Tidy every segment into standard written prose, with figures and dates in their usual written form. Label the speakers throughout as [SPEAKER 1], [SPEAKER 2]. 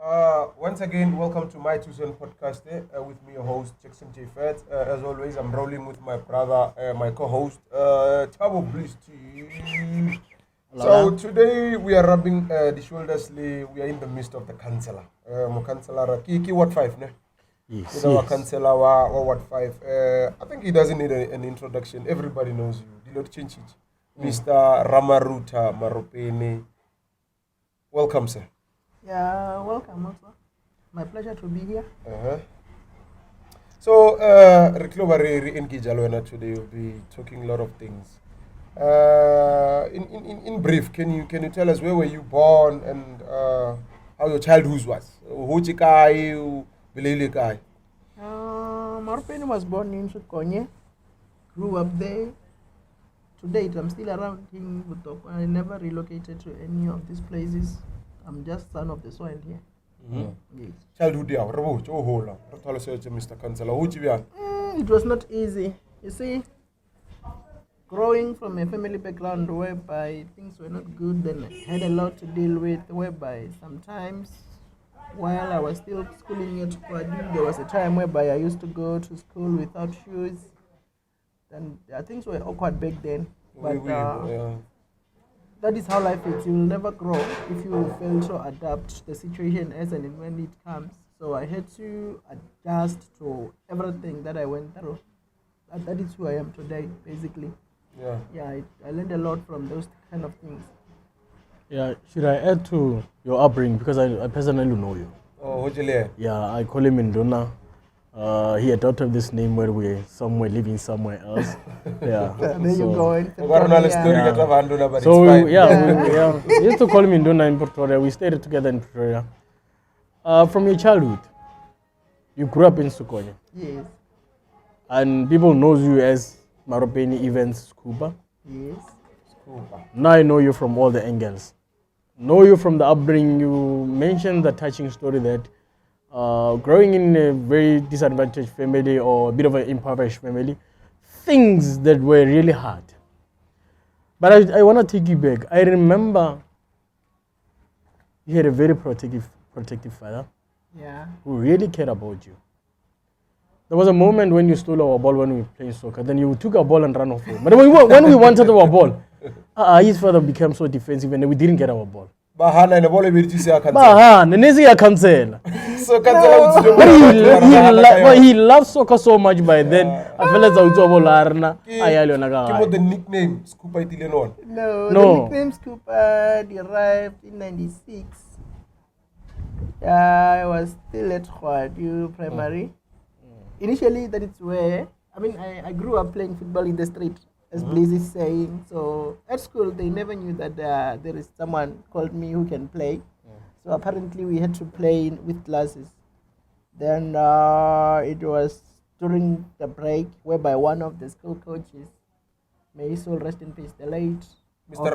[SPEAKER 1] Once again, welcome to my Tucson podcast with me, your host, Jackson J. Fett. As always, I'm rolling with my brother, my co host, Tabo Bliss team. So, today we are rubbing the shoulders. We are in the midst of the councillor. Councillor Kiki, what five? Ne?
[SPEAKER 2] Yes,
[SPEAKER 1] Our councillor, what five? I think he doesn't need an introduction. Everybody knows you. Dilot Chinchich. Mr. Ramarutha Maropene. Welcome, sir.
[SPEAKER 3] Yeah, welcome also. My pleasure to be here.
[SPEAKER 1] So, Riklobari engage Alwena today. We'll be talking a lot of things. In brief, can you tell us where were you born and how your childhood was? Hochi kai, Bilili kai.
[SPEAKER 3] Marpeni was born in Sukonye, grew up there. To date, I'm still around in Botlokwa. I never relocated to any of these places. I'm just son of the soil here. Yes.
[SPEAKER 1] Childhood, yeah. Mr. Councillor.
[SPEAKER 3] It was not easy. You see, growing from a family background whereby things were not good, then I had a lot to deal with, whereby sometimes while I was still schooling at Kwadu, there was a time whereby I used to go to school without shoes. And things were awkward back then. But that is how life is. You will never grow if you fail to adapt the situation as and when it comes. So I had to adjust to everything that I went through. That is who I am today, basically. Yeah, I learned a lot from those kind of things.
[SPEAKER 2] Yeah, should I add to your upbringing because I personally know you?
[SPEAKER 1] Oh, Hojile.
[SPEAKER 2] Yeah, I call him Induna. He adopted this name where we're somewhere living somewhere else. Yeah.
[SPEAKER 3] There you go.
[SPEAKER 2] So we used to call him Induna in Pretoria. We stayed together in Pretoria. From your childhood, you grew up in Sukonya.
[SPEAKER 3] Yes.
[SPEAKER 2] And people knows you as Maropeni Events Scuba.
[SPEAKER 3] Yes.
[SPEAKER 2] Now I know you from all the angles. Know you from the upbringing. You mentioned the touching story that growing in a very disadvantaged family or a bit of an impoverished family, things that were really hard. But I want to take you back. I remember you had a very protective father who really cared about you. There was a moment when you stole our ball when we were playing soccer. Then you took our ball and ran off home. But when we wanted our ball, his father became so defensive and we didn't get our ball.
[SPEAKER 1] Bahana na bole biriti ya cancel.
[SPEAKER 2] Bahana, nezi ya cancel.
[SPEAKER 1] So cancel
[SPEAKER 2] But he loves soccer so much by then. I feel like it's over Larna.
[SPEAKER 1] Kimo the nickname Scooper Itilenon.
[SPEAKER 3] No, the nickname Scooper derived in '96. I was still at Kwadu primary. Initially, that is where I grew up playing football in the street, as Blaze is saying. So at school, they never knew that there is someone called me who can play. So apparently, we had to play with classes. Then it was during the break, whereby one of the school coaches, may his soul rest in peace, the late
[SPEAKER 1] Mr.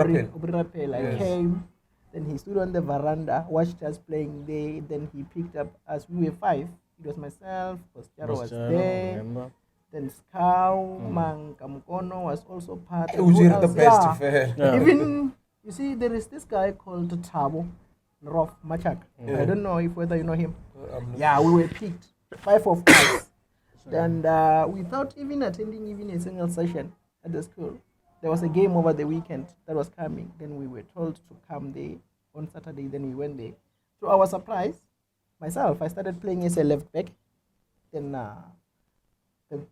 [SPEAKER 3] Rapel, I came. Then he stood on the veranda, watched us playing there. Then he picked up us. We were 5. It was myself, Costiaro was there. Then Scow, Mankamkono was also part of
[SPEAKER 1] it. The best
[SPEAKER 3] Even, you see, there is this guy called Tabo, Rof Machak. I don't know whether you know him. We were picked, 5 of us. And without even attending even a single session at the school, there was a game over the weekend that was coming. Then we were told to come there on Saturday. Then we went there. To our surprise, myself, I started playing as a left back. Then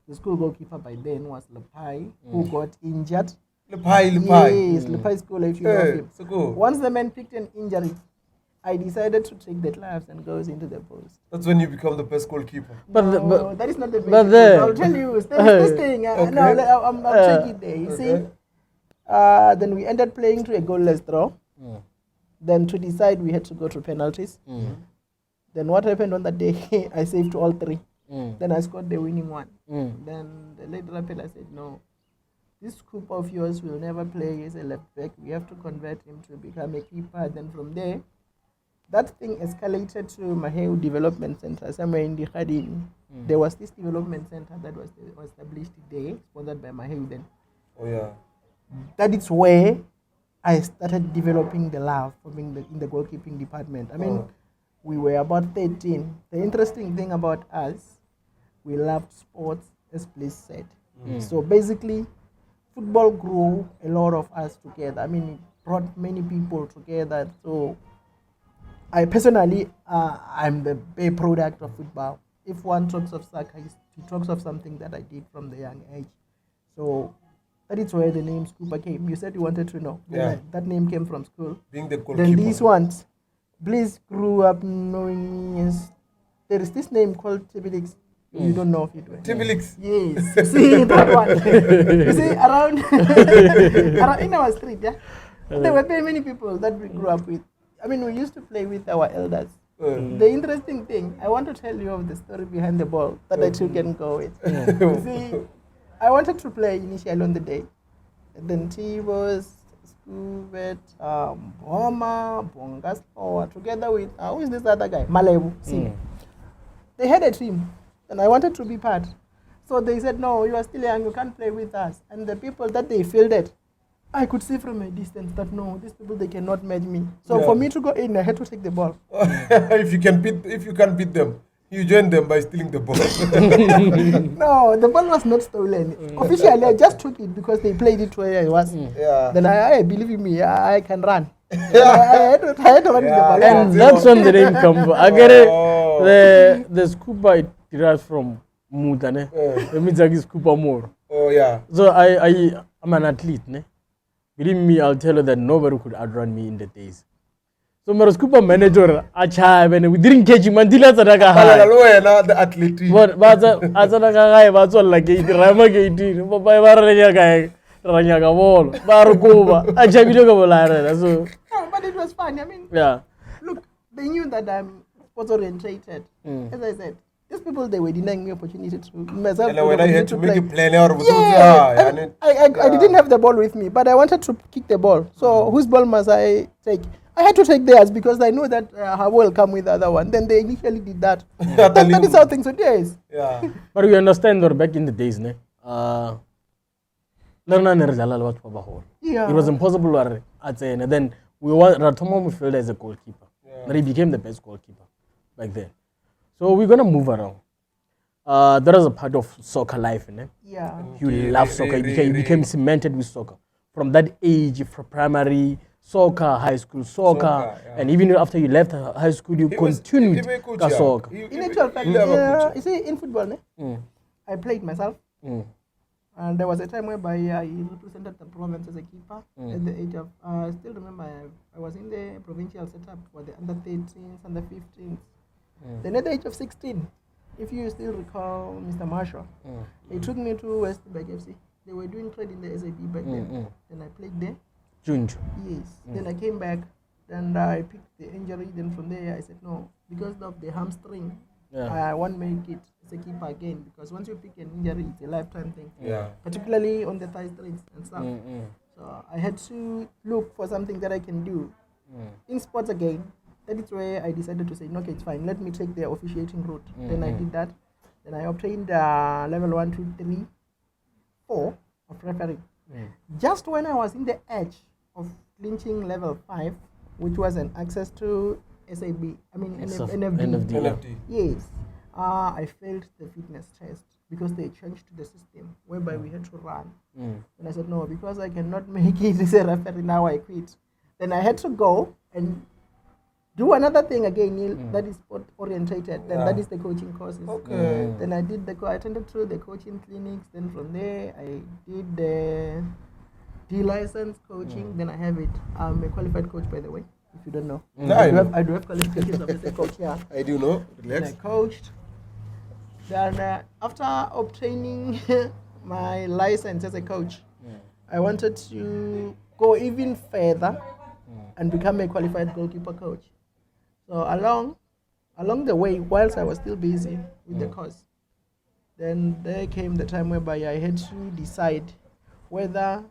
[SPEAKER 3] the school goalkeeper by then was Lepai, who got injured.
[SPEAKER 1] Lepai.
[SPEAKER 3] Yes, Lepai school, if you know him.
[SPEAKER 1] So good.
[SPEAKER 3] Once the man picked an injury, I decided to take the gloves and goes into the post.
[SPEAKER 1] That's when you become the best goalkeeper.
[SPEAKER 3] But that is not the best. I'll tell you, this thing. I'm taking it there. You see? Then we ended playing to a goalless draw. Then to decide, we had to go to penalties. Then what happened on that day? I saved all 3. Then I scored the winning one. Then the late Rapela said, no, this scoop of yours will never play as a left back. We have to convert him to become a keeper. Then from there, that thing escalated to Maheu Development Center, somewhere in the Khadin. There was this development center that was established there, sponsored by Maheu then.
[SPEAKER 1] Oh, yeah.
[SPEAKER 3] That is where I started developing the love for being in the goalkeeping department. we were about 13. The interesting thing about us, we loved sports, as Bliss said. So basically, football grew a lot of us together. I mean, it brought many people together. So I personally, I'm the product of football. If one talks of soccer, he talks of something that I did from the young age. So that is where the name Scooper came. You said you wanted to know.
[SPEAKER 1] Yeah.
[SPEAKER 3] That name came from school.
[SPEAKER 1] Being the goalkeeper.
[SPEAKER 3] Then these ones, Bliss grew up knowing me as, there is this name called Tibilix. You don't know of it. Right?
[SPEAKER 1] Tibilix.
[SPEAKER 3] Yes. You see that one. You see around, around in our street, yeah. There were very many people that we grew up with. I mean, we used to play with our elders. The interesting thing, I want to tell you of the story behind the ball that I too can go with. You see, I wanted to play initially on the day. And then T-Boss, Scuvet, Boma, Bongas, together with, who is this other guy? Malebu. See, they had a team, and I wanted to be part. So they said, no, you are still young, you can't play with us. And the people that they fielded, I could see from a distance that no, these people, they cannot match me. So for me to go in, I had to take the ball.
[SPEAKER 1] if you can't beat them, you join them by stealing the ball.
[SPEAKER 3] No, the ball was not stolen. Officially, I just took it because they played it where I was. Then I believe in me, I can run. I had to run with the ball.
[SPEAKER 2] And that's when the name comes. I get it. The scuba it derives from Mutane. It means like scuba more.
[SPEAKER 1] Oh yeah.
[SPEAKER 2] So I'm an athlete, ne? Believe me, I'll tell you that nobody could outrun me in the days. So my scuba manager, and we didn't catch him until
[SPEAKER 1] the athlete.
[SPEAKER 2] But that's all like it. Rama gate. Bye bye. Ranyaga wall. Barukuba. So.
[SPEAKER 3] No, but it was fun. I mean, look, they knew that I'm sports orientated. As I said, these people, they were denying me opportunity to myself.
[SPEAKER 1] And when I had to make a plan out,
[SPEAKER 3] I didn't have the ball with me, but I wanted to kick the ball. So whose ball must I take? I had to take theirs because I know that Hawa will come with the other one. Then they initially did that. That is how things were days.
[SPEAKER 1] Yeah.
[SPEAKER 2] But we understand that back in the days, ne? It was impossible at the end. And then Ratomo felt as a goalkeeper. But he became the best goalkeeper back then. So we're gonna move around. That was a part of soccer life, ne?
[SPEAKER 3] Yeah.
[SPEAKER 2] You love soccer. You became cemented with soccer. From that age, from primary, soccer, high school, soccer, and even after you left high school, you continued soccer.
[SPEAKER 3] In actual fact, you see, in football, ne? I played myself. And there was a time whereby I represented the province as a keeper at the age of, I still remember I was in the provincial setup for the under 13s, under 15s. Then at the age of 16, if you still recall Mr. Marshall, they took me to Westberg FC. They were doing trade in the SAB back then. Then I played there.
[SPEAKER 2] Junj.
[SPEAKER 3] Yes. Then I came back, and I picked the injury. Then from there, I said, no, because of the hamstring, I won't make it as a keeper again. Because once you pick an injury, it's a lifetime thing. Particularly on the thigh strings and stuff. So I had to look for something that I can do in sports again. That is where I decided to say, okay, it's fine. Let me take the officiating route. Then I did that. Then I obtained level 1, 2, 3, 4 of refereeing. Just when I was in the edge of clinching level 5, which was an access to SAB, I mean NFD. Yes. I failed the fitness test because they changed the system whereby we had to run. And I said, no, because I cannot make it as a referee, now I quit. Then I had to go and do another thing again, that is sport orientated. Then that is the coaching courses. Then I did I attended through the coaching clinics. Then from there I did the D license coaching. Then I have it. I'm a qualified coach, by the way. If you don't know, I do have qualifications as a coach. Yeah,
[SPEAKER 1] I do know. Relax.
[SPEAKER 3] I coached. Then after obtaining my license as a coach, I wanted to go even further and become a qualified goalkeeper coach. So along the way, whilst I was still busy with the course, then there came the time whereby I had to decide whether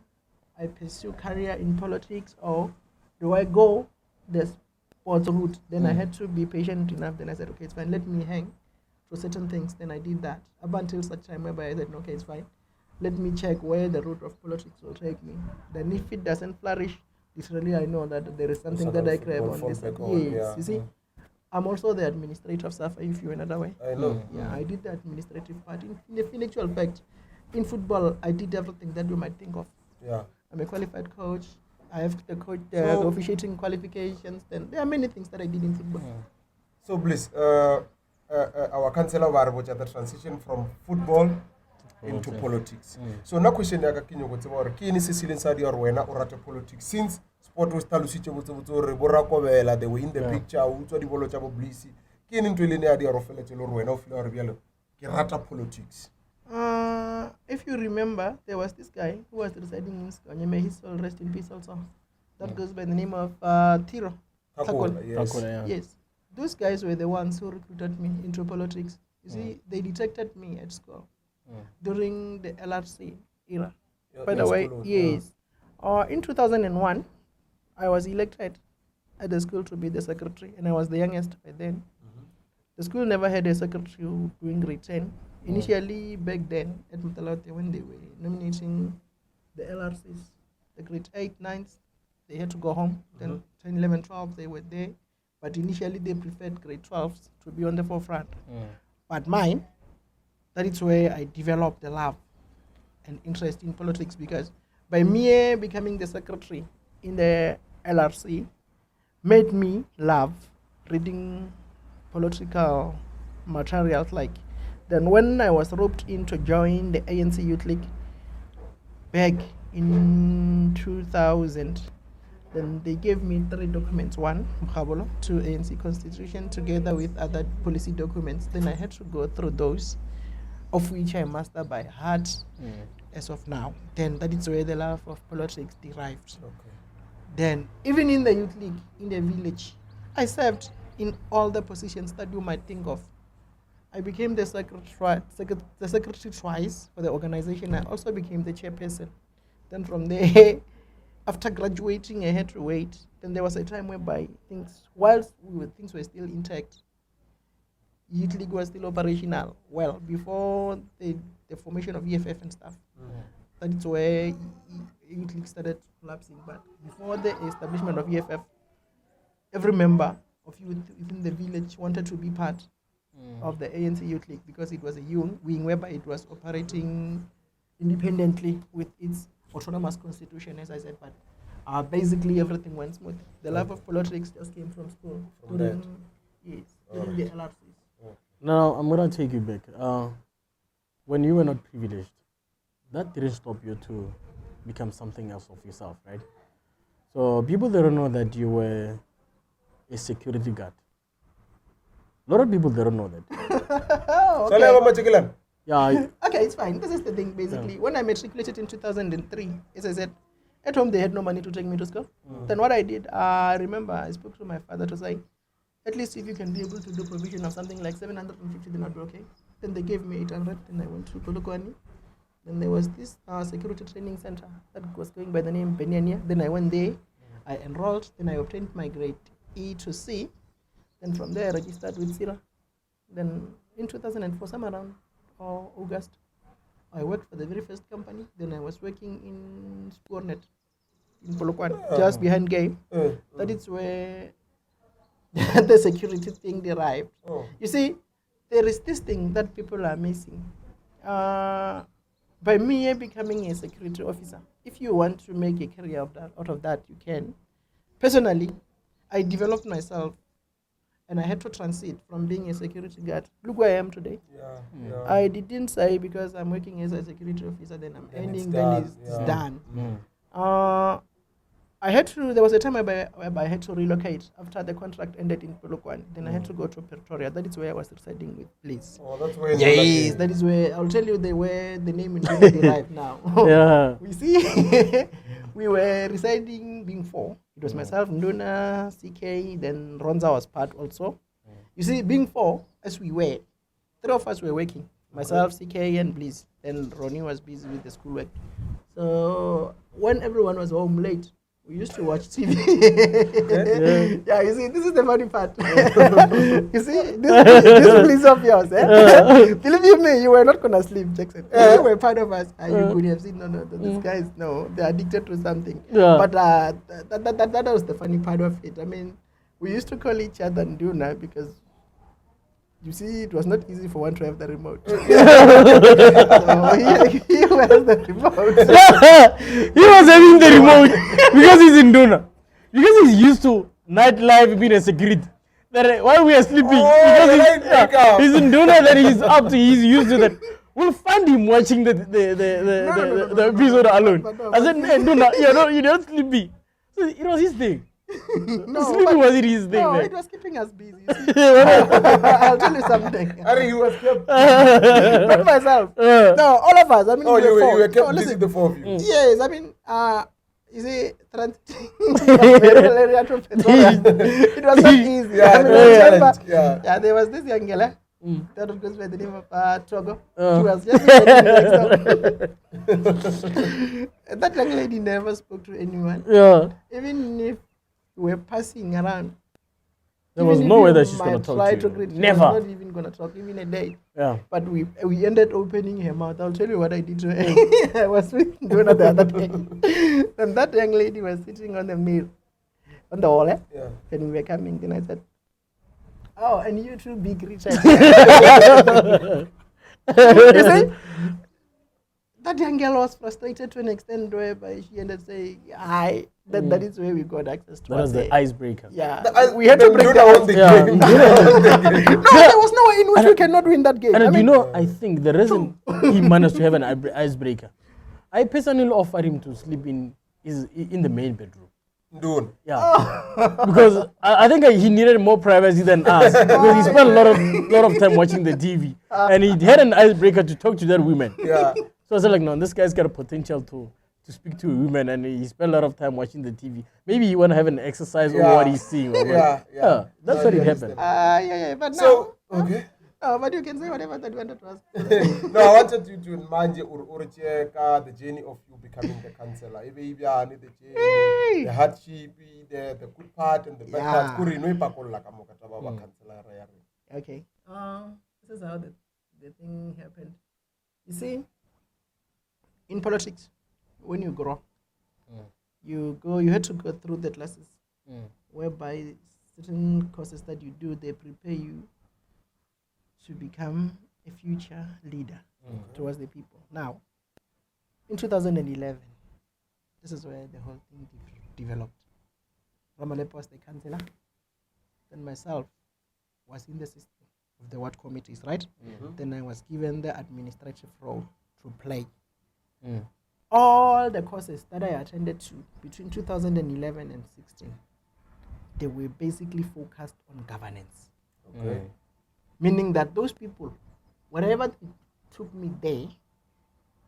[SPEAKER 3] I pursue career in politics or do I go the sports route. Then I had to be patient enough. Then I said, okay, it's fine. Let me hang for certain things. Then I did that up until such time whereby I said, okay, it's fine. Let me check where the route of politics will take me. Then if it doesn't flourish, literally I know that there is something that I grab on this. Yes, you see. I'm also the administrator of SAFA, if you were not aware.
[SPEAKER 1] I know.
[SPEAKER 3] Yeah, I did the administrative part. In actual fact, in football, I did everything that you might think of.
[SPEAKER 1] Yeah.
[SPEAKER 3] I'm a qualified coach. I have the coach,
[SPEAKER 1] So-
[SPEAKER 3] officiating qualifications. Then there are many things that I did in football.
[SPEAKER 1] So Bliss, our councillor was at the transition from football into politics. So na question ya ka kinyo go tseba gore ke ene se sileng sa di gore wena o rata politics since sport o stalusitse botse gore bo rakobela they were in the picture o tswa di bolo tsa bo Bliss ke ene ntwe le ne ya di gore feletse le gore wena o feel gore bjalo ke rata politics.
[SPEAKER 3] If you remember, there was this guy who was residing in Skanye. May his soul rest in peace also. That goes by the name of Tiro.
[SPEAKER 1] Takola, yes.
[SPEAKER 2] Takola, yeah.
[SPEAKER 3] Yes. Those guys were the ones who recruited me into politics. You see, they detected me at school during the LRC era.
[SPEAKER 1] Yeah,
[SPEAKER 3] By
[SPEAKER 1] in
[SPEAKER 3] the way,
[SPEAKER 1] school,
[SPEAKER 3] yes. In 2001, I was elected at the school to be the secretary, and I was the youngest by then. The school never had a secretary who doing grade 10. Initially, back then, at Mutalote, when they were nominating the LRCs, the grade 8, 9s, they had to go home. Then 10, 11, 12, they were there. But initially, they preferred grade 12s to be on the forefront. But mine, that is where I developed the love and interest in politics, because by me becoming the secretary in the LRC made me love reading political materials. Like then when I was roped in to join the ANC Youth League back in 2000, then they gave me 3 documents. 1, Mkhabolo, 2, ANC Constitution, together with other policy documents. Then I had to go through those, of which I master by heart as of now. Then that is where the love of politics derived.
[SPEAKER 1] Okay.
[SPEAKER 3] Then even in the youth league, in the village, I served in all the positions that you might think of. I became the secretary twice for the organization. I also became the chairperson. Then from there, after graduating, I had to wait. Then there was a time whereby things were still intact. Youth League was still operational. Well, before the formation of EFF and stuff. That is where Youth League started collapsing. But before the establishment of EFF, every member of youth within the village wanted to be part of the ANC Youth League, because it was a young wing whereby it was operating independently with its autonomous constitution, as I said. But basically everything went smooth. The love of politics just came from school.
[SPEAKER 1] From
[SPEAKER 3] during,
[SPEAKER 1] that.
[SPEAKER 3] yes, during the LRCs.
[SPEAKER 2] Now, I'm going to take you back. When you were not privileged, that didn't stop you to become something else of yourself, right? So people, they don't know that you were a security guard. A lot of people, they don't know that.
[SPEAKER 3] Oh,
[SPEAKER 1] So now I'm
[SPEAKER 2] Yeah,
[SPEAKER 3] Okay, it's fine. This is the thing, basically. When I matriculated in 2003, as I said, at home they had no money to take me to school. Then what I did, I remember I spoke to my father to say, at least if you can be able to do provision of something like 750, then I'll be okay. Then they gave me 800, then I went to Botlokwa. Then there was this security training center that was going by the name Benyania. Then I went there, I enrolled, then I obtained my grade E to C. Then from there I registered with Sira. Then in 2004, some around August, I worked for the very first company. Then I was working in Spornet in Polokwane, just behind game. That is where the security thing derived. You see, there is this thing that people are missing. By me becoming a security officer, if you want to make a career out of that, you can. Personally, I developed myself, and I had to transit from being a security guard. Look where I am today. I didn't say because I'm working as a security officer, then I'm earning, then it's done. There was a time whereby I had to relocate after the contract ended in Polokwane. Then I had to go to Pretoria. That is where I was residing with police.
[SPEAKER 1] Oh, that's where
[SPEAKER 3] Yes, that is where, I'll tell you where the name is really derived now.
[SPEAKER 2] yeah.
[SPEAKER 3] We see, we were residing being 4. It was myself, Nduna, CK, then Ronza was part also. You see, being 4, as we were, 3 of us were working. Myself, CK, and Bliss. Then Ronnie was busy with the schoolwork. So when everyone was home late, we used to watch TV. Yeah, you see, this is the funny part. You see, this police of yours, believe me, you were not going to sleep, Jackson. You were part of us. You could have seen, no, these guys, no, they're addicted to something.
[SPEAKER 2] Yeah.
[SPEAKER 3] But that was the funny part of it. I mean, we used to call each other Nduna because you see, it was not easy for one to have the remote. So he was the remote.
[SPEAKER 2] He was having the remote because he's in Duna. Because he's used to nightlife being a security. That while we are sleeping, because he's in Duna, then he's used to that. We'll find him watching the episode alone. I said, hey, Duna, you're not sleepy. So it was his thing. Sleeping was his thing.
[SPEAKER 3] No, it was keeping us busy. I'll tell you something.
[SPEAKER 1] I think he was kept.
[SPEAKER 3] Not myself. No, all of us. I mean,
[SPEAKER 1] you were kept busy, the four of you.
[SPEAKER 3] Yes, I mean, you see, it was not easy. Yeah, there was this young girl that goes by the name of Togo. She was just that young lady never spoke to anyone.
[SPEAKER 2] Yeah.
[SPEAKER 3] Even if we were passing around,
[SPEAKER 2] there was no way that she's going to talk to you. Never.
[SPEAKER 3] She was not even going to talk, even a day.
[SPEAKER 2] Yeah.
[SPEAKER 3] But we ended opening her mouth. I'll tell you what I did to her. I was with Donna the other day. And that young lady was sitting on the mirror, on the wall.
[SPEAKER 1] Yeah.
[SPEAKER 3] When we were coming, then I said, oh, and you two big Richard. You see? That young girl was frustrated to an extent whereby she ended saying, that is where we got access to.
[SPEAKER 2] That was the icebreaker.
[SPEAKER 3] Yeah. We had to break down the game. No, there was no way in which we cannot win that game.
[SPEAKER 2] And I think the reason he managed to have an icebreaker, I personally offered him to sleep in the main bedroom.
[SPEAKER 1] Dude.
[SPEAKER 2] Yeah. Because I think he needed more privacy than us. Because he spent a lot of time watching the TV. And he had an icebreaker to talk to that woman.
[SPEAKER 1] Yeah.
[SPEAKER 2] So I was like, no, this guy's got a potential to speak to a woman, and he spent a lot of time watching the TV. Maybe he want to have an exercise over what he's seeing. Yeah. That's what it happened.
[SPEAKER 3] But
[SPEAKER 1] so, okay.
[SPEAKER 3] No, but you can say whatever that you wanted to ask.
[SPEAKER 1] No, I wanted you to manje the journey of you becoming the counselor. The journey, the hardship, the good part and the bad part.
[SPEAKER 3] Okay. This is how the thing happened. You see, in politics, when you grow, you had to go through the classes whereby certain courses that you do, they prepare you to become a future leader towards the people. Now, in 2011, this is where the whole thing developed. Ramarutha was the councillor, then myself was in the system of the ward committees, right? Then I was given the administrative role to play. All the courses that I attended to between 2011 and 16, they were basically focused on governance.
[SPEAKER 1] Okay.
[SPEAKER 3] Meaning that those people, whatever it took me there,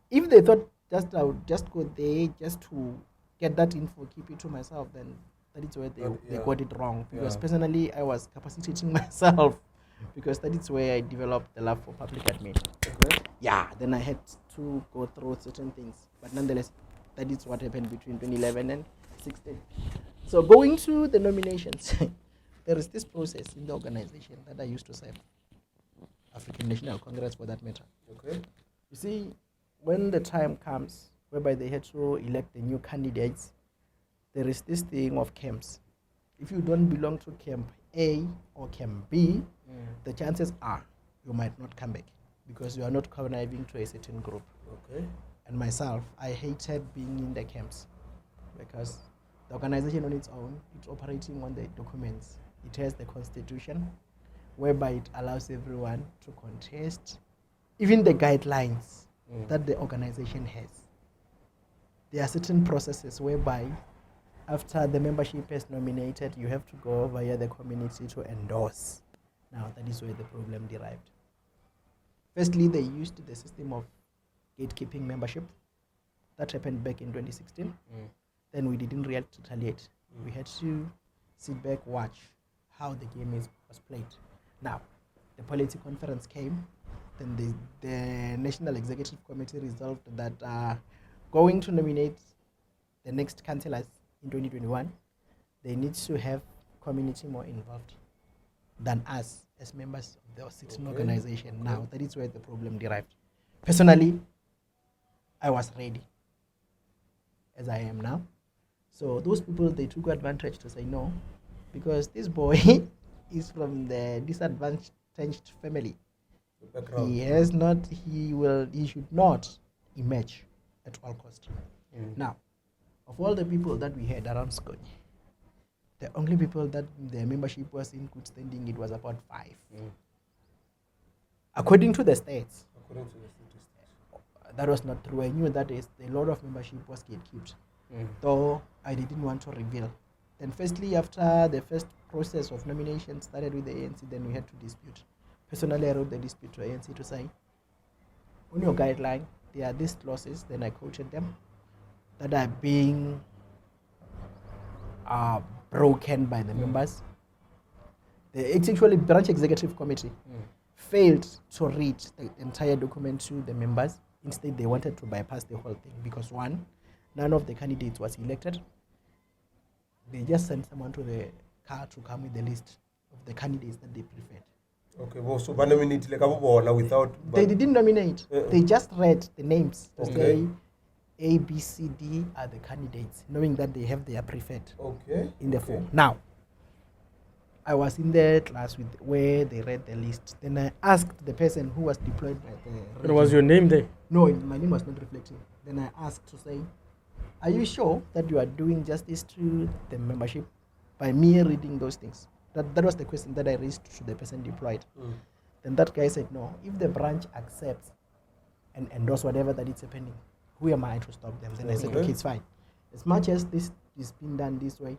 [SPEAKER 3] if they thought I would just go there just to get that info, keep it to myself, then that is where they got it wrong. Because personally, I was capacitating myself because that is where I developed the love for public admin.
[SPEAKER 1] Okay.
[SPEAKER 3] Yeah, then I had to go through certain things. But nonetheless, that is what happened between 2011 and 16. So going to the nominations, there is this process in the organization that I used to serve, African National Congress for that matter.
[SPEAKER 1] Okay.
[SPEAKER 3] You see, when the time comes whereby they had to elect the new candidates, there is this thing of camps. If you don't belong to camp A or camp B, the chances are you might not come back because you are not conniving to a certain group.
[SPEAKER 1] Okay.
[SPEAKER 3] And myself, I hated being in the camps because the organization on its own, it's operating on the documents. It has the constitution whereby it allows everyone to contest, even the guidelines that the organization has. There are certain processes whereby after the membership is nominated, you have to go via the community to endorse. Now, that is where the problem derived. Firstly, they used the system of gatekeeping membership. That happened back in 2016. Then we didn't retaliate. We had to sit back, watch how the game was played. Now, the policy conference came. Then the National Executive Committee resolved that going to nominate the next councillors in 2021, they need to have community more involved than us as members of the certain organization. Okay. Now, that is where the problem derived. Personally, I was ready, as I am now. So those people, they took advantage to say, no, because this boy is from the disadvantaged family.
[SPEAKER 1] The background.
[SPEAKER 3] He should not emerge at all cost. Now, of all the people that we had around Skony, the only people that their membership was in good standing, it was about 5. According to the stats,
[SPEAKER 1] According to the statistics.
[SPEAKER 3] that was not true. I knew that a lot of membership was gatekept, though I didn't want to reveal. Then firstly, after the first process of nomination started with the ANC, then we had to dispute. Personally, I wrote the dispute to ANC to say, on your guideline, there are these clauses, then I quoted them, that are being broken by the members. It's actually branch executive committee failed to read the entire document to the members. Instead, they wanted to bypass the whole thing because one, none of the candidates was elected. They just sent someone to the car to come with the list of the candidates that they preferred.
[SPEAKER 1] Okay, well, so nominate like without.
[SPEAKER 3] They didn't nominate. They just read the names to
[SPEAKER 1] Okay.
[SPEAKER 3] say A, B, C, D are the candidates, knowing that they have their preferred
[SPEAKER 1] Okay.
[SPEAKER 3] in the form. Now, I was in the class where they read the list. Then I asked the person who was deployed by the
[SPEAKER 2] And was your name there?
[SPEAKER 3] No, my name was not reflecting. Then I asked to say, are you sure that you are doing justice to the membership by me reading those things? That was the question that I raised to the person deployed. Then that guy said, no, if the branch accepts and endorse whatever that is happening, who am I to stop them? Then I said, okay, it's fine. As much as this is being done this way,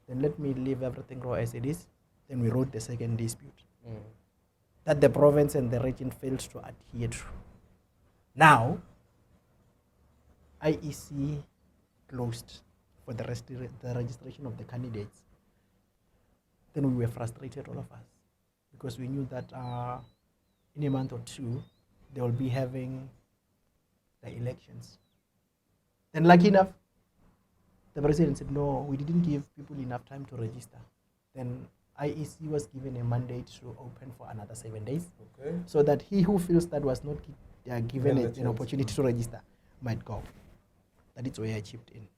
[SPEAKER 3] then let me leave everything raw as it is. Then we wrote the second dispute that the province and the region failed to adhere to. Now, IEC closed for the registration of the candidates. Then we were frustrated, all of us, because we knew that in a month or two, they will be having the elections. Then lucky enough, the president said, no, we didn't give people enough time to register. Then IEC was given a mandate to open for another 7 days, so that he who feels that was not given an opportunity to register might go. That is where I chipped in.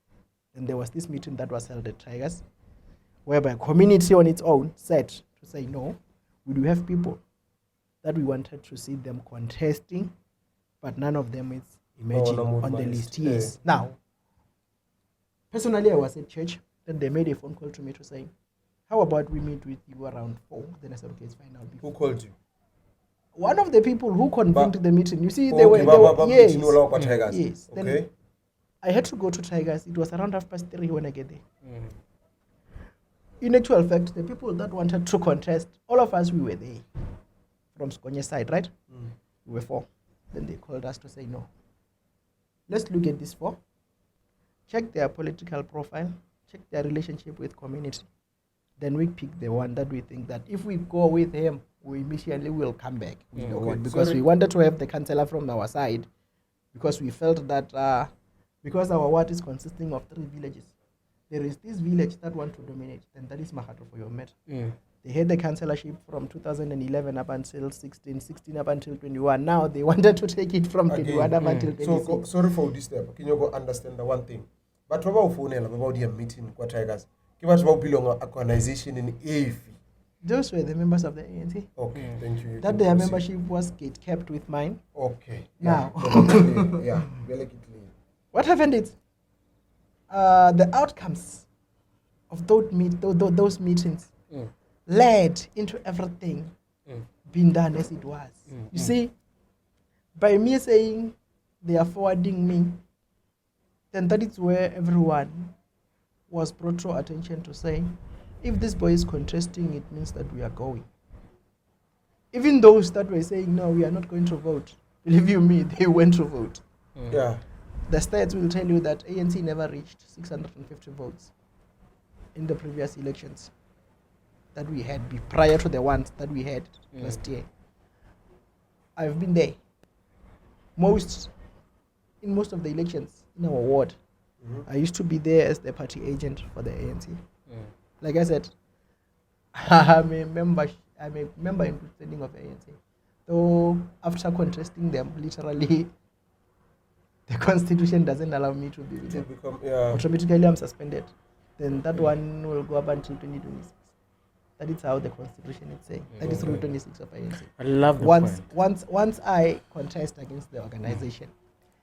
[SPEAKER 3] Then there was this meeting that was held at Tigers, whereby a community on its own said to say, no, we do have people that we wanted to see them contesting, but none of them is emerging on the list. Yes. Now, personally, I was at church. Then they made a phone call to me to say, how about we meet with you around 4? Then I said, okay, it's fine. I'll be.
[SPEAKER 1] Who called you?
[SPEAKER 3] One of the people who convened the meeting. You see, they were yes. Yes.
[SPEAKER 1] Okay.
[SPEAKER 3] Then I had to go to Tigers. It was around 3:30 when I get there. In actual fact, the people that wanted to contest, all of us, we were there. From Skonye's side, right? We were 4. Then they called us to say, no. Let's look at these 4. Check their political profile. Check their relationship with community. Then we pick the one that we think that if we go with him, we immediately will come back with the word. Because we wanted to have the councillor from our side. Because we felt that because our ward is consisting of 3 villages, there is this village that want to dominate, and that is Mahato for your met. They had the councillorship from 2011 up until 16 up until 21. Now they wanted to take it from 21 up until 26.
[SPEAKER 1] So, sorry for this step. Can you go understand the one thing? But what about the meeting with Tigers? Give us about belong organization in AFI.
[SPEAKER 3] Those were the members of the ANC.
[SPEAKER 1] Okay, thank you.
[SPEAKER 3] That their membership was kept with mine.
[SPEAKER 1] Okay.
[SPEAKER 3] Now.
[SPEAKER 1] Yeah, very clear.
[SPEAKER 3] What happened is, the outcomes of those meetings led into everything being done as it was. You see, by me saying they are forwarding me, then that is where everyone was brought to attention to say, if this boy is contesting, it means that we are going. Even those that were saying, no, we are not going to vote, believe you me, they went to vote.
[SPEAKER 1] Yeah.
[SPEAKER 3] The stats will tell you that ANC never reached 650 votes in the previous elections that we had prior to the ones that we had last year. I've been there. In most of the elections in our ward, I used to be there as the party agent for the ANC. Like I said, I'm a member in good standing of ANC. So after contesting them, literally, the constitution doesn't allow me to be with them. Automatically, I'm suspended. then that one will go up until 2026. That is how the constitution is saying. That is Rule 26 of ANC.
[SPEAKER 2] I love the
[SPEAKER 3] Once,
[SPEAKER 2] point.
[SPEAKER 3] once I contest against the organization,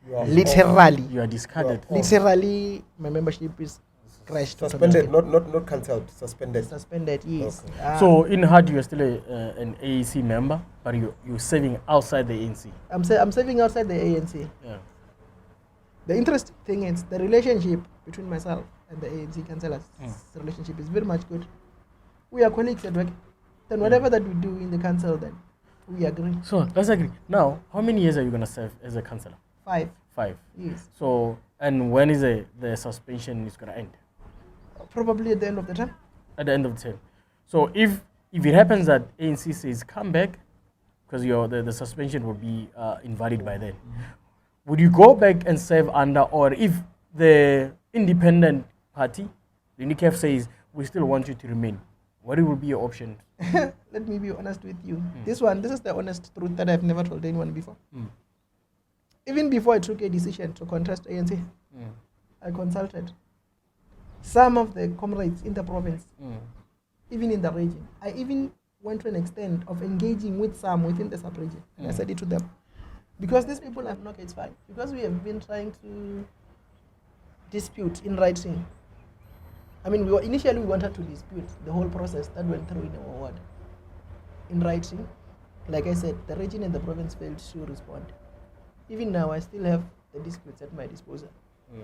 [SPEAKER 1] You are
[SPEAKER 3] literally,
[SPEAKER 2] You are discarded.
[SPEAKER 3] literally, my membership is crashed.
[SPEAKER 1] suspended,
[SPEAKER 3] automatically.
[SPEAKER 1] not cancelled, suspended.
[SPEAKER 3] Suspended, yes.
[SPEAKER 1] Okay.
[SPEAKER 2] So in heart, you are still an AEC member, but you're serving outside the ANC.
[SPEAKER 3] I'm serving outside the ANC.
[SPEAKER 2] Yeah.
[SPEAKER 3] The interesting thing is the relationship between myself and the ANC councillors. The relationship is very much good. We are colleagues at work. Then whatever that we do in the council, then we agree.
[SPEAKER 2] So let's agree. Now, how many years are you going to serve as a councillor?
[SPEAKER 3] 5
[SPEAKER 2] 5.
[SPEAKER 3] years.
[SPEAKER 2] So, and when is the suspension is going to end?
[SPEAKER 3] Probably at the end of the term.
[SPEAKER 2] At the end of the term. So if it happens that ANC says come back, because the suspension will be invalid by then, would you go back and serve under, or if the independent party, the NICAF, says we still want you to remain, what will be your option?
[SPEAKER 3] Let me be honest with you. This is the honest truth that I've never told anyone before. Even before I took a decision to contest ANC, I consulted some of the comrades in the province, even in the region. I even went to an extent of engaging with some within the sub-region. And I said it to them. Because these people have no case file. Because we have been trying to dispute in writing. I mean, initially we wanted to dispute the whole process that went through in our ward. In writing, like I said, the region and the province failed to respond. Even now, I still have the disputes at my disposal.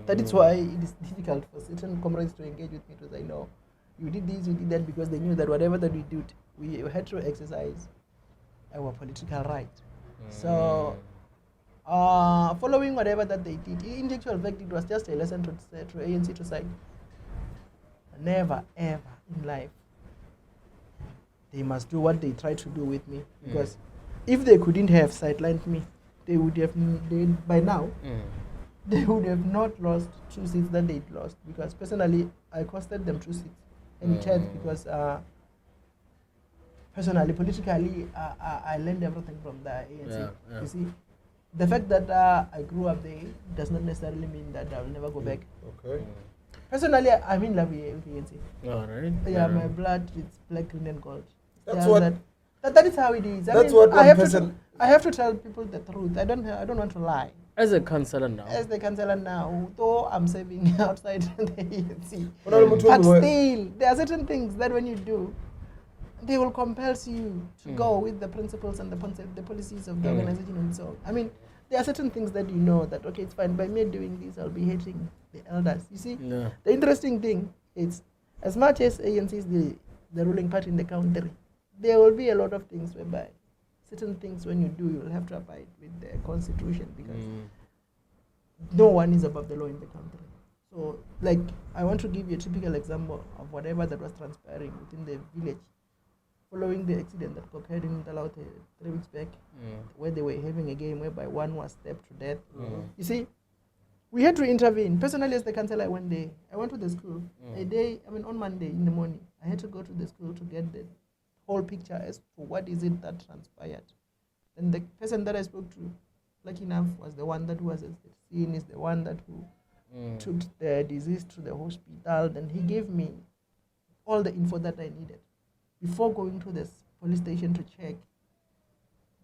[SPEAKER 3] That is why it is difficult for certain comrades to engage with me to say, no, you did this, you did that, because they knew that whatever that we did, we had to exercise our political right. So, following whatever that they did, in actual fact, it was just a lesson to ANC to say, never ever in life they must do what they tried to do with me, because if they couldn't have sidelined me, they would have by now they would have not lost 2 seats that they'd lost, because personally I costed them 2 seats and it hurt, because personally, politically, I learned everything from the ANC. You see, the fact that I grew up there does not necessarily mean that I'll never go back.
[SPEAKER 1] Okay.
[SPEAKER 3] Personally, I'm in love with ANC.
[SPEAKER 2] All right.
[SPEAKER 3] Yeah, my blood is black, green, and gold.
[SPEAKER 1] That's what.
[SPEAKER 3] That is how it is.
[SPEAKER 1] That's what
[SPEAKER 3] I
[SPEAKER 1] one person.
[SPEAKER 3] I have to tell people the truth. I don't want to lie.
[SPEAKER 2] As a councillor now.
[SPEAKER 3] As the councillor now, though I'm serving outside the ANC,
[SPEAKER 1] But
[SPEAKER 3] but still, there are certain things that when you do, they will compel you to go with the principles and the policies of the organization and so on. I mean, there are certain things that you know that, okay, it's fine. By me doing this, I'll be hating the elders. You see, the interesting thing is, as much as ANC is the ruling party in the country, there will be a lot of things whereby certain things when you do, you will have to abide with the constitution, because no one is above the law in the country. So, like, I want to give you a typical example of whatever that was transpiring within the village following the accident that occurred in Talaute 3 weeks back, where they were having a game whereby one was stabbed to death. You see, we had to intervene. Personally, as the councillor, I went there. I went to the school. On Monday in the morning, I had to go to the school to get the whole picture as to what is it that transpired. And the person that I spoke to, lucky enough, was the one that was at the scene, is the one that who took the deceased to the hospital. Then he gave me all the info that I needed before going to this police station to check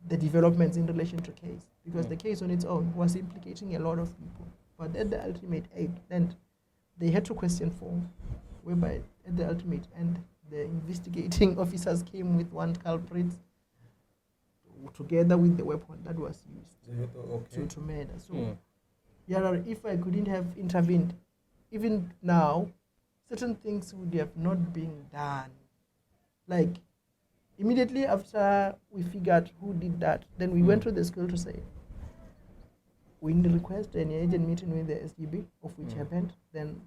[SPEAKER 3] the developments in relation to case, because the case on its own was implicating a lot of people. But at the ultimate end, they had to question form, whereby at the ultimate end, the investigating officers came with one culprit together with the weapon that was used to murder. So, if I couldn't have intervened, even now, certain things would have not been done. Like, immediately after we figured who did that, then we went to the school to say, we request an agent meeting with the SGB, of which happened. Then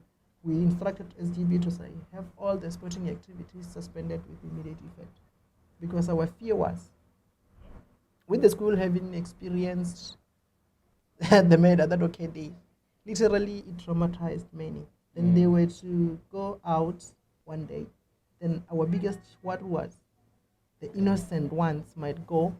[SPEAKER 3] we instructed SGB to say, have all the sporting activities suspended with immediate effect. Because our fear was, with the school having experienced the murder that occurred, literally it traumatized many. Then they were to go out one day. Then our biggest what was, the innocent ones might go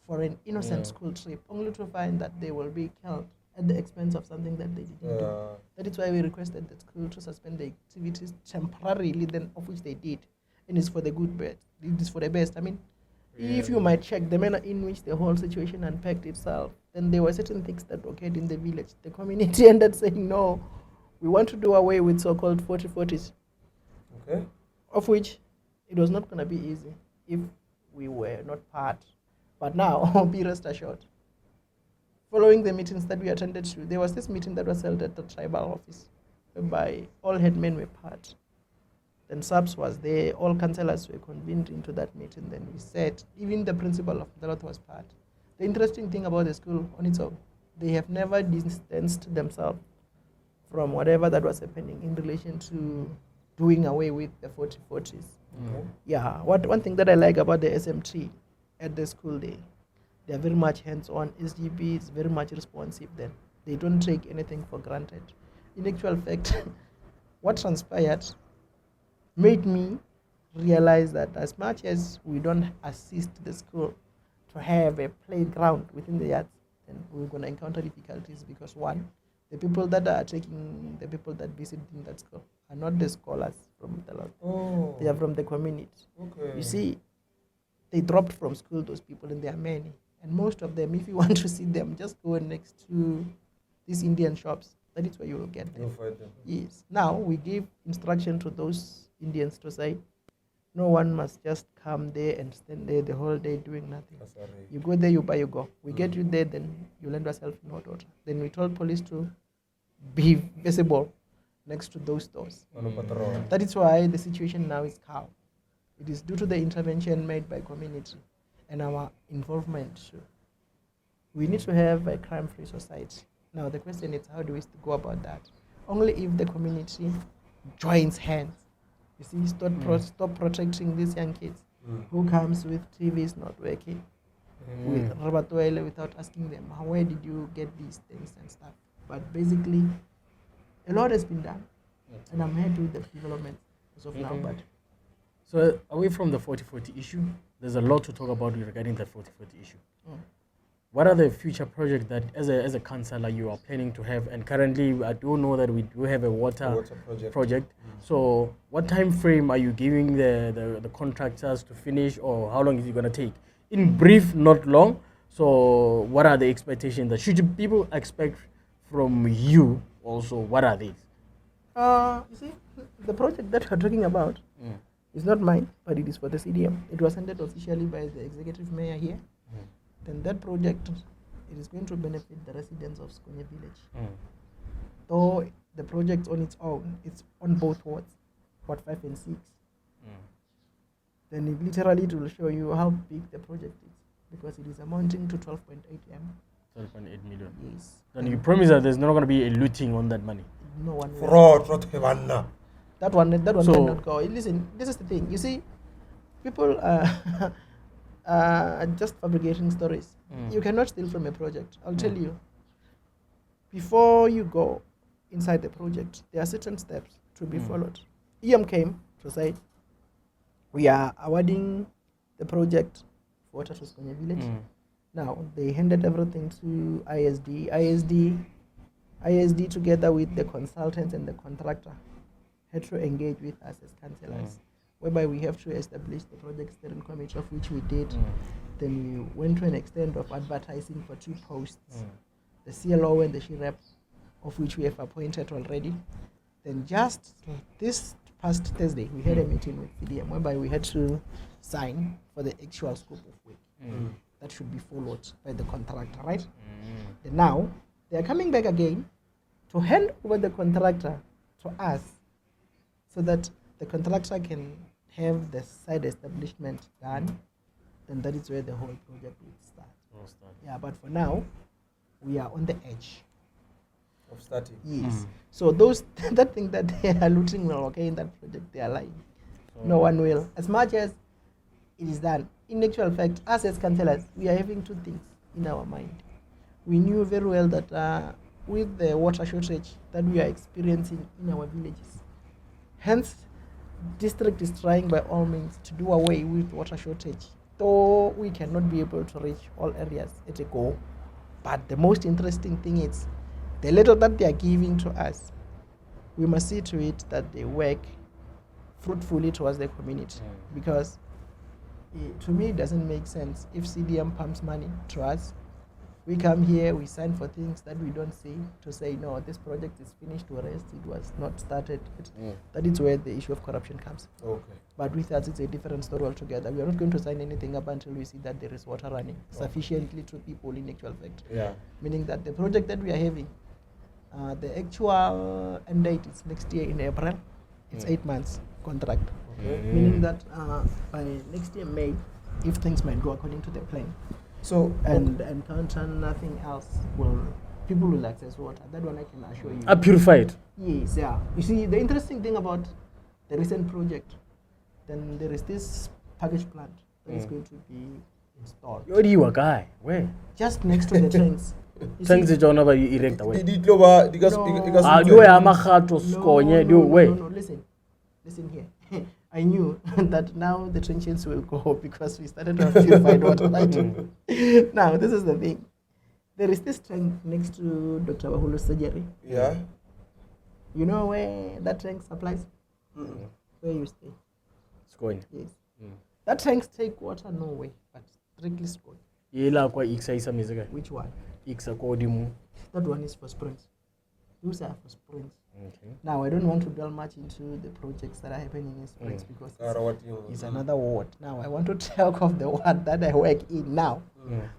[SPEAKER 3] for an innocent school trip, only to find that they will be killed at the expense of something that they didn't do.
[SPEAKER 1] Yeah.
[SPEAKER 3] That is why we requested the school to suspend the activities temporarily, then of which they did, and it's for the good best. It is for the best. I mean, if you might check the manner in which the whole situation unpacked itself, then there were certain things that occurred in the village. The community ended saying, no, we want to do away with so-called 40-40s,
[SPEAKER 1] Okay.
[SPEAKER 3] of which it was not going to be easy if we were not part. But now, be rest assured, following the meetings that we attended to, there was this meeting that was held at the tribal office, whereby all headmen were part. Then SAPS was there, all councillors were convened into that meeting. Then we said, even the principal of Botlokwa was part. The interesting thing about the school on its own, they have never distanced themselves from whatever that was happening in relation to doing away with the 40-40s.
[SPEAKER 1] Okay.
[SPEAKER 3] Yeah, one thing that I like about the SMT at the school day, they are very much hands-on. SGB is very much responsive then. They don't take anything for granted. In actual fact, what transpired made me realize that as much as we don't assist the school to have a playground within the yards, then we're going to encounter difficulties because one, the people that are taking the people that visit in that school are not the scholars from the Lord.
[SPEAKER 1] Oh.
[SPEAKER 3] They are from the community.
[SPEAKER 1] Okay.
[SPEAKER 3] You see, they dropped from school, those people, and there are many. And most of them, if you want to see them, just go next to these Indian shops. That is where you will get them.
[SPEAKER 1] You'll find them.
[SPEAKER 3] Yes. Now, we give instruction to those Indians to say, no one must just come there and stand there the whole day doing nothing.
[SPEAKER 1] That's all right.
[SPEAKER 3] You go there, you buy, you go. We get you there, then you land yourself in hot water. Then we told police to be visible next to those stores.
[SPEAKER 1] On a patrol.
[SPEAKER 3] That is why the situation now is calm. It is due to the intervention made by community and our involvement too. We need to have a crime-free society. Now the question is, how do we go about that? Only if the community joins hands. You see, stop protecting these young kids who comes with TVs not working, with rubber toilet without asking them, where did you get these things and stuff? But basically, a lot has been done, and I'm happy with the development as of now. But
[SPEAKER 2] So away from the 40-40 issue, there's a lot to talk about regarding the 40-40 issue. What are the future projects that, as a councillor, you are planning to have? And currently, I do know that we do have a water project. So, what time frame are you giving the contractors to finish, or how long is it going to take? In brief, not long. So, what are the expectations that should people expect from you? Also, what are these?
[SPEAKER 3] you see, the project that we're talking about is not mine, but it is for the CDM. It was handed officially by the executive mayor here. Then that project, it is going to benefit the residents of Skonya village. Though the project on its own, it's on both wards, Ward 5 and 6. Then it literally will show you how big the project is, because it is amounting to 12.8 M.
[SPEAKER 2] 12.8 million.
[SPEAKER 3] Yes.
[SPEAKER 2] And you promise that there's not going to be a looting on that money?
[SPEAKER 3] No one will.
[SPEAKER 1] Fraud, not Hevanna.
[SPEAKER 3] That one
[SPEAKER 2] So-
[SPEAKER 3] cannot go. Listen, this is the thing. You see, people are just fabricating stories. You cannot steal from a project. I'll tell you. Before you go inside the project, there are certain steps to be followed. EM came to say, we are awarding the project for Water to Skonya village. Now, they handed everything to ISD together with the consultants and the contractor had to engage with us as councillors, whereby we have to establish the project steering committee, of which we did. Then we went to an extent of advertising for 2 posts, the CLO and the SHIREP, of which we have appointed already. Then just this past Thursday, we had a meeting with CDM, whereby we had to sign for the actual scope of work that should be followed by the contractor, right? Then now, they are coming back again to hand over the contractor to us, so that the contractor can have the site establishment done. Then that is where the whole project will start. Yeah, but for now, we are on the edge.
[SPEAKER 1] Of starting.
[SPEAKER 3] Yes. So those that think that they are looting well, okay, in that project, they are lying. No one will. As much as it is done, in actual fact, us as councillors, we are having 2 things in our mind. We knew very well that with the water shortage that we are experiencing in our villages, hence, district is trying by all means to do away with water shortage, though we cannot be able to reach all areas at a go. But the most interesting thing is, the little that they are giving to us, we must see to it that they work fruitfully towards the community. Because to me, it doesn't make sense if CDM pumps money to us. We come here, we sign for things that we don't see, to say, no, this project is finished, or rest, it was not started. That is where the issue of corruption comes.
[SPEAKER 1] Okay.
[SPEAKER 3] But with us, it's a different story altogether. We are not going to sign anything up until we see that there is water running sufficiently to people in actual fact.
[SPEAKER 1] Yeah.
[SPEAKER 3] Meaning that the project that we are having, the actual end date is next year in April. It's 8 months contract.
[SPEAKER 1] Okay.
[SPEAKER 3] Meaning that by next year May, if things might go according to the plan,
[SPEAKER 1] So
[SPEAKER 3] and encounter nothing else, people will access water. That one I can assure you.
[SPEAKER 2] Purified.
[SPEAKER 3] Yes, yeah. You see, the interesting thing about the recent project, then there is this package plant that is going to be installed
[SPEAKER 2] You a guy. Where?
[SPEAKER 3] just next to the tanks. You
[SPEAKER 2] Thanks
[SPEAKER 3] see-
[SPEAKER 2] to John over you erect away.
[SPEAKER 1] Di loba di gas
[SPEAKER 3] No.
[SPEAKER 2] You are Amahato sconye. You wait.
[SPEAKER 3] No, listen here. I knew that now the trenches will go because we started to have purified water, right? Now, this is the thing. There is this tank next to Dr. Wahulu's surgery.
[SPEAKER 1] Yeah.
[SPEAKER 3] You know where that tank supplies? Where you stay.
[SPEAKER 2] Sconye.
[SPEAKER 3] Yes. That tanks take water no way, but strictly Sconye.
[SPEAKER 2] Yela kwa iksa isa mizika.
[SPEAKER 3] Which one?
[SPEAKER 2] Iksa kodimu.
[SPEAKER 3] That one is for springs. Those are for springs.
[SPEAKER 2] Okay.
[SPEAKER 3] Now, I don't want to dwell much into the projects that are happening in springs because it's another ward. Now, I want to talk of the ward that I work in now.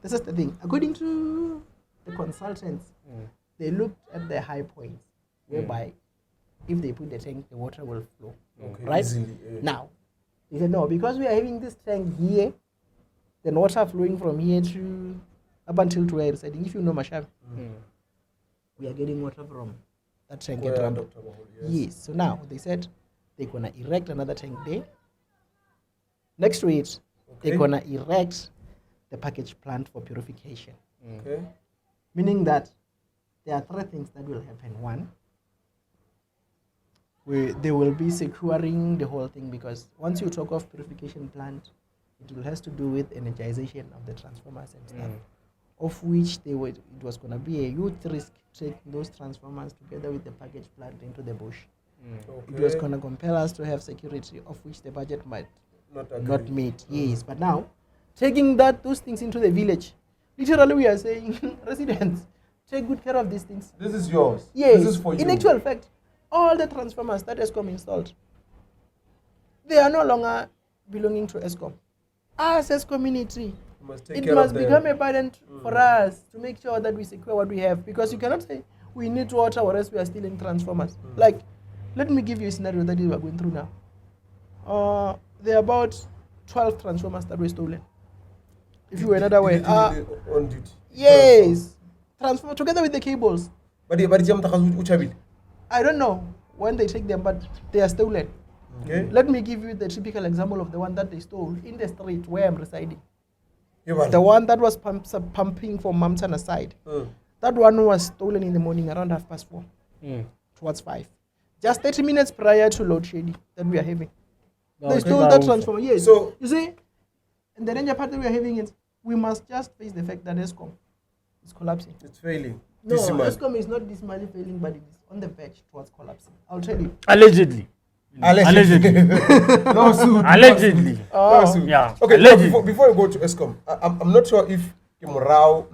[SPEAKER 3] This is the thing. According to the consultants, they looked at the high points whereby if they put the tank, the water will flow.
[SPEAKER 1] Okay,
[SPEAKER 3] Right?
[SPEAKER 1] easily,
[SPEAKER 3] Now, they said, no, because we are having this tank here, then water flowing from here to up until to where it's heading. If you know Mashavi, we are getting water from that tank at
[SPEAKER 1] Where
[SPEAKER 3] Rambo.
[SPEAKER 1] Dr. Bahulu,
[SPEAKER 3] Yes. So now they said they're gonna erect another tank there. Next to it, they're gonna erect the package plant for purification.
[SPEAKER 1] Okay.
[SPEAKER 3] Meaning that there are three things that will happen. One, they will be securing the whole thing, because once you talk of purification plant, it will has to do with energization of the transformers and stuff, of which it was going to be a huge risk taking those transformers together with the package plant into the bush. It was going to compel us to have security, of which the budget might not meet. Yes, but now taking those things into the village, literally we are saying, residents, take good care of these things.
[SPEAKER 1] This is yours.
[SPEAKER 3] Yes,
[SPEAKER 1] This is for you.
[SPEAKER 3] in actual fact, all the transformers that ESCOM installed, they are no longer belonging to ESCOM. Us as community, it must become a burden for us to make sure that we secure what we have, because you cannot say we need water or else we are stealing transformers. Like, let me give you a scenario that we are going through now. There are about 12 transformers that were stolen. If you were another way,
[SPEAKER 1] on duty.
[SPEAKER 3] yes, transformer together with the cables.
[SPEAKER 1] But uchabil.
[SPEAKER 3] I don't know when they take them, but they are stolen.
[SPEAKER 1] Okay.
[SPEAKER 3] Let me give you the typical example of the one that they stole in the street where I'm residing. The one that was pumping from Mamtana side. That one was stolen in the morning around 4:30, towards 5. Just 30 minutes prior to load shedding that we are having. They stole that transformer. Yes. So you see, and the danger part that we are having is we must just face the fact that ESCOM is collapsing.
[SPEAKER 1] It's failing.
[SPEAKER 3] No, ESCOM is not dismally failing, but it is on the verge towards collapsing. I'll tell you.
[SPEAKER 2] Allegedly. Allegedly.
[SPEAKER 1] Lawsuit.
[SPEAKER 2] Allegedly.
[SPEAKER 1] Lawsuit.
[SPEAKER 2] Yeah.
[SPEAKER 1] Okay,
[SPEAKER 2] Allegedly.
[SPEAKER 1] before you go to ESCOM, I'm not sure if Kimurao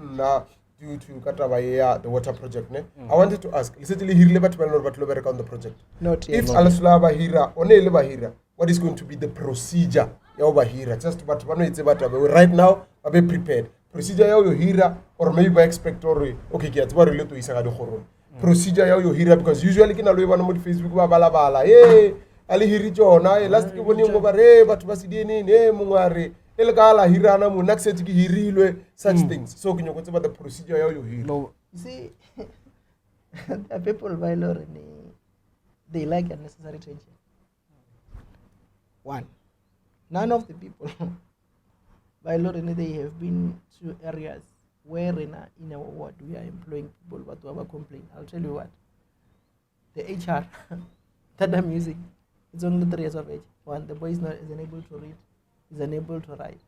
[SPEAKER 1] due to Katabaya, the water project. I wanted to ask, essentially, on the project.
[SPEAKER 3] Not yet.
[SPEAKER 1] If Alasula Bahira, Onele Bahira, what is going to be the procedure? Bahira, just but one way it's about right now, are we prepared? Procedure you hear, or maybe by expectory. Okay, get what related to Isagado Horon. Procedure you hear, because usually can always one on Facebook bala hey ali hirijo na last ki boni ngo bare but basidini ne mungare elgala hirana mu naxet ki hirilwe such things. So can you go about the procedure you hear?
[SPEAKER 3] No, you see, the people violent, they like unnecessary tension. One, none of the people violent, they have been to areas where in our ward we are employing people but to have a complaint. I'll tell you what, the HR that I'm using, it's only 3 years of age. One, the boy is unable to read, is unable to write.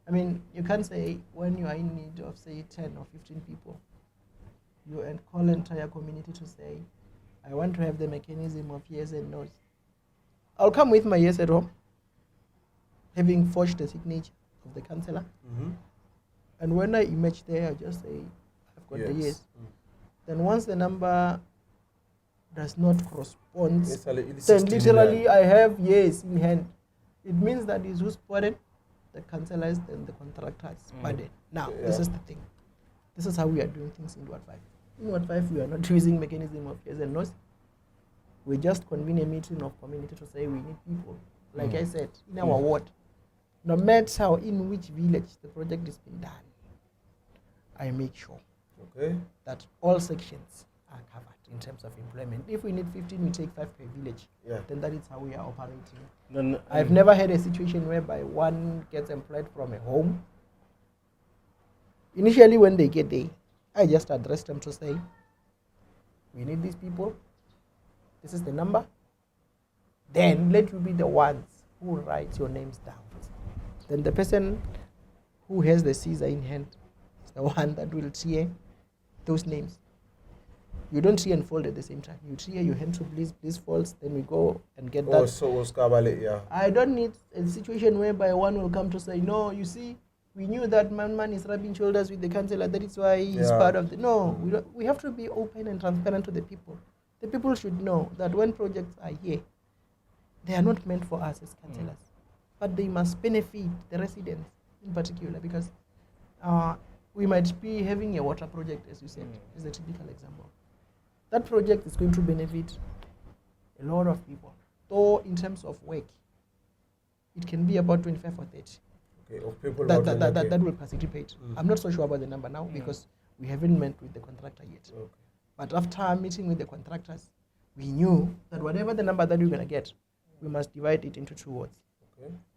[SPEAKER 3] I mean, you can't say when you are in need of say 10 or 15 people, you and call entire community to say, I want to have the mechanism of yes and no's. I'll come with my yes at home, having forged the signature of the councillor. And when I image there, I just say, I've got the yes. Then once the number does not correspond, then literally I have yes in hand. It means that is who's burden? The councillors and the contractors burden. Now, this is the thing. This is how we are doing things in Ward 5. In Ward 5, we are not using mechanism of yes and no's. We just convene a meeting of community to say we need people. Like I said, in our ward, no matter in which village the project is being done, I make sure that all sections are covered in terms of employment. If we need 15, we take 5 per village. Then that is how we are operating. Then I've never had a situation whereby one gets employed from a home. Initially, when they get there, I just address them to say, we need these people. This is the number. Then let you be the ones who write your names down. Then the person who has the Caesar in hand is the one that will tear those names. You don't see and fold at the same time. You tear your hand to please folds, then we go and get that.
[SPEAKER 1] So
[SPEAKER 3] I don't need a situation whereby one will come to say, no, you see, we knew that man is rubbing shoulders with the councillor, that is why he's part of the... No, we have to be open and transparent to the people. The people should know that when projects are here, they are not meant for us as councillors, but they must benefit the residents in particular, because we might be having a water project, as you said, is a typical example. That project is going to benefit a lot of people. Though in terms of work, it can be about 25 or 30
[SPEAKER 1] of people
[SPEAKER 3] that will participate. I'm not so sure about the number now because we haven't met with the contractor yet. But after meeting with the contractors, we knew that whatever the number that we're going to get, we must divide it into 2 wards.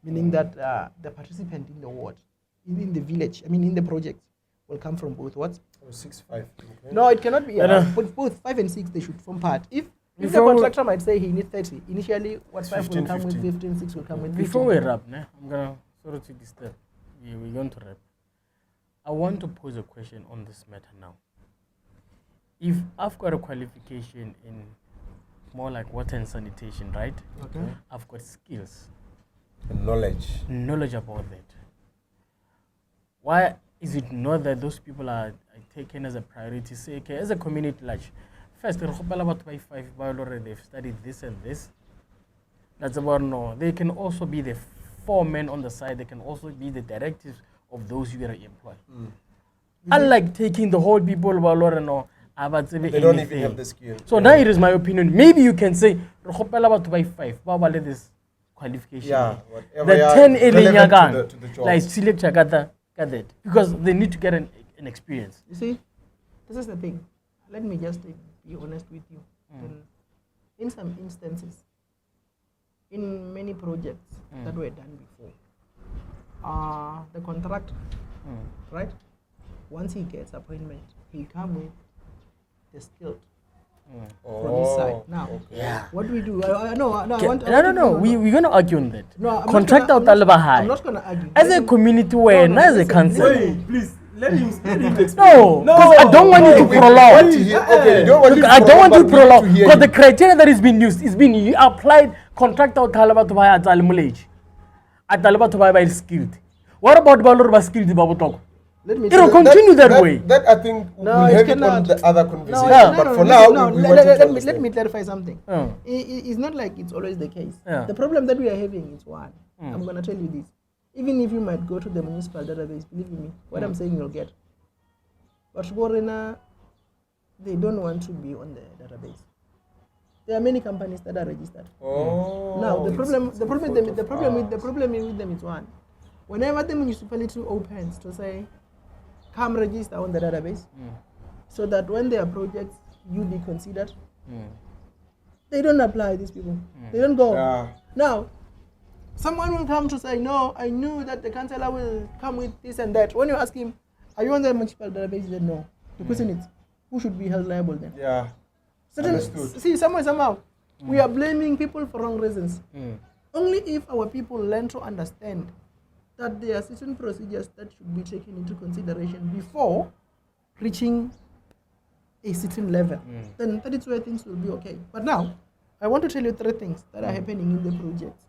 [SPEAKER 3] Meaning that the participant in the ward, in the village, in the project, will come from both wards.
[SPEAKER 1] 6, 5.
[SPEAKER 3] No, it cannot be. Both 5 and 6, they should form part. If the contractor might say he needs 30, initially what 5 will come 15. With 15, 6 will come with 15.
[SPEAKER 2] Before we wrap, I'm going to sorry to disturb. We're going to wrap. I want to pose a question on this matter now. If I've got a qualification in more like water and sanitation, right? I've got skills.
[SPEAKER 1] And knowledge
[SPEAKER 2] about that. Why is it not that those people are taken as a priority? Say, okay, as a community large, first, they've studied this and this. That's about no. They can also be the foremen on the side. They can also be the directives of those you are employed. Unlike taking the whole people, they
[SPEAKER 1] don't even have the skill.
[SPEAKER 2] So now it is my opinion. Maybe you can say, this qualification. The 10 alien like select that because they need to get an experience.
[SPEAKER 3] You see, this is the thing. Let me just be honest with you. In some instances, in many projects that were done before, the contractor, right? Once he gets appointment, he come with the skilled from his side. Now, what do we do?
[SPEAKER 2] We're going to argue on that.
[SPEAKER 3] No,
[SPEAKER 2] contractor
[SPEAKER 3] I'm not going to argue.
[SPEAKER 2] As a community way, as a council.
[SPEAKER 1] Wait, please. Let him explain.
[SPEAKER 2] No, I don't want you to prolong. I don't want you to prolong because the criteria that is being used is being applied. Contractor Talaba to buy at Alimulage. At Talaba to buy skilled. What about Balor skilled Babutok?
[SPEAKER 3] Let me
[SPEAKER 2] continue that way.
[SPEAKER 1] That I think we'll have it on the other conversation. But for now,
[SPEAKER 3] let me clarify something. It's not like it's always the case. The problem that we are having is one. I'm going to tell you this. Even if you might go to the municipal database, believe me, what I'm saying you'll get. But Borena, they don't want to be on the database. There are many companies that are registered. Now the problem with them is one. Whenever the municipality opens to say, come register on the database, so that when there are projects you be considered, they don't apply these people. They don't go. Now, someone will come to say, no, I knew that the councillor will come with this and that. When you ask him, are you on the municipal database? He said, no. The question is, who should be held liable then? See, somehow, we are blaming people for wrong reasons. Only if our people learn to understand that there are certain procedures that should be taken into consideration before reaching a certain level, then that is where things will be okay. But now, I want to tell you 3 things that are happening in the projects.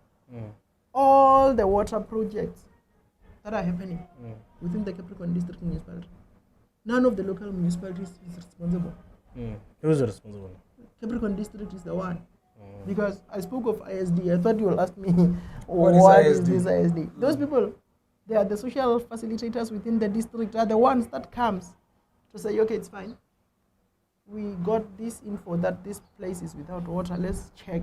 [SPEAKER 3] All the water projects that are happening within the Capricorn District Municipality, none of the local municipalities is responsible.
[SPEAKER 2] Who's responsible?
[SPEAKER 3] Capricorn District is the one. Because I spoke of ISD, I thought you will ask me,
[SPEAKER 1] What is
[SPEAKER 3] this ISD? Those people, they are the social facilitators within the district, are the ones that comes to say, okay, it's fine. We got this info that this place is without water, let's check.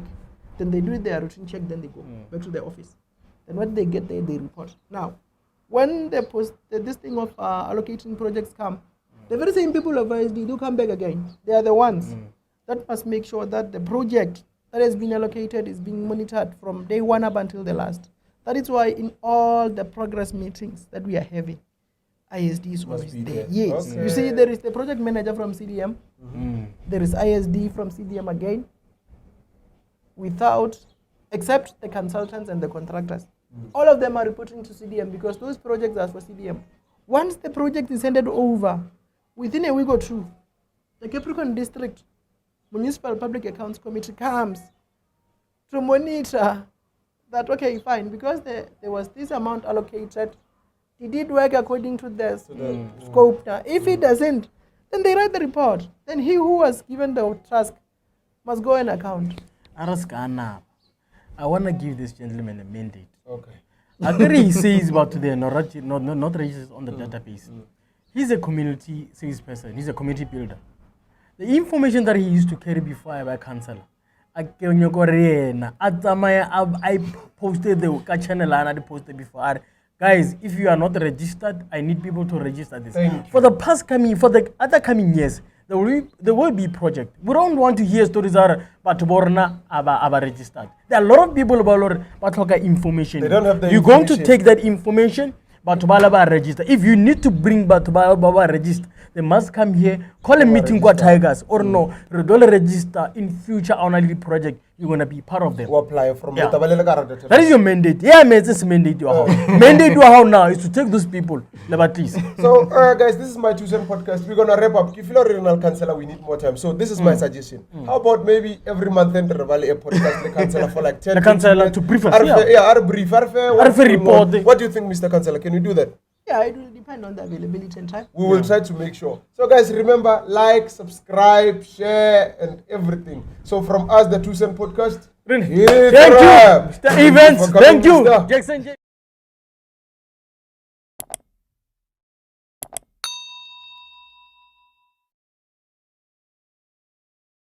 [SPEAKER 3] Then they do their routine check, then they go back to the office. Then what they get there, they report. Now, when this thing of allocating projects come, the very same people of ISD do come back again. They are the ones that must make sure that the project that has been allocated is being monitored from day one up until the last. That is why in all the progress meetings that we are having, ISD is always there. Yes. Okay. You see, there is the project manager from CDM. There is ISD from CDM again. Except the consultants and the contractors. All of them are reporting to CDM because those projects are for CDM. Once the project is handed over, within a week or two, the Capricorn District Municipal Public Accounts Committee comes to monitor that, okay, fine, because there was this amount allocated, did it work according to the scope? Now, if it doesn't, then they write the report. Then he who was given the task must go and account.
[SPEAKER 2] Araskana, I want to give this gentleman a mandate.
[SPEAKER 1] Okay.
[SPEAKER 2] After he says about the not registered on the database, he's a community salesperson, he's a community builder. The information that he used to carry before I was councillor, I posted the channel and I posted before. Guys, if you are not registered, I need people to register this. For the other coming years, there will be project. We don't want to hear stories are Batuborna about registered. There are a lot of people about information.
[SPEAKER 1] They don't have the
[SPEAKER 2] You're going to take that information, Batubalaba register. If you need to bring Batubalaba register, they must come here, call a meeting with Tigers, or no, Redole register in future only project. You're going to be part of them.
[SPEAKER 1] Or apply from
[SPEAKER 2] That is your mandate. Yeah, man, this mandate you have. Mandate you have now is to take those people, please.
[SPEAKER 1] So, guys, this is my 2 cent podcast. We're going to wrap up. If you're a regional councillor, we need more time. So, this is my suggestion. How about maybe every month in the Valley a podcast, the councillor for like 10
[SPEAKER 2] the councillor to brief us.
[SPEAKER 1] Brief.
[SPEAKER 2] Report.
[SPEAKER 1] What do you think, Mr. Councillor? Can you do that?
[SPEAKER 3] Yeah, it will depend on the availability and time.
[SPEAKER 1] We will try to make sure. So guys, remember, like, subscribe, share, and everything. So from us, the 2 cent podcast.
[SPEAKER 2] Thank you, Mr. Events. Thank you, Jackson J.